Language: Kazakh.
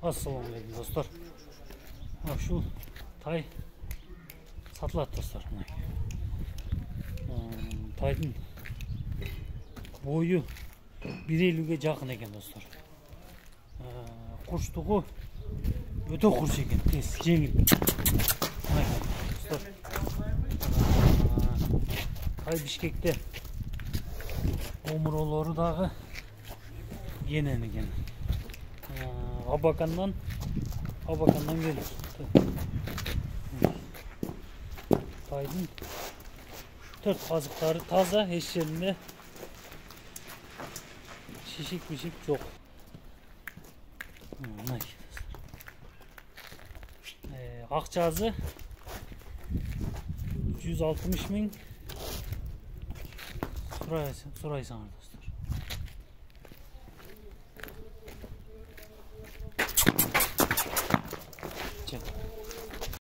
Assalamualaikum dostlar. Şu tay satılады dostlar. Taydың бойы 1.50-ге жақын екен достар. Құрыштығы өте құрыш екен, тез, жеңіл. Тай Бішкекте омыролары дағы енен екен. Абакандан келді. Тайдың төрт қазықтары таза, еш жерінде шешек-бешек жоқ. Ақчазы 160 мың сұрайсаңыз.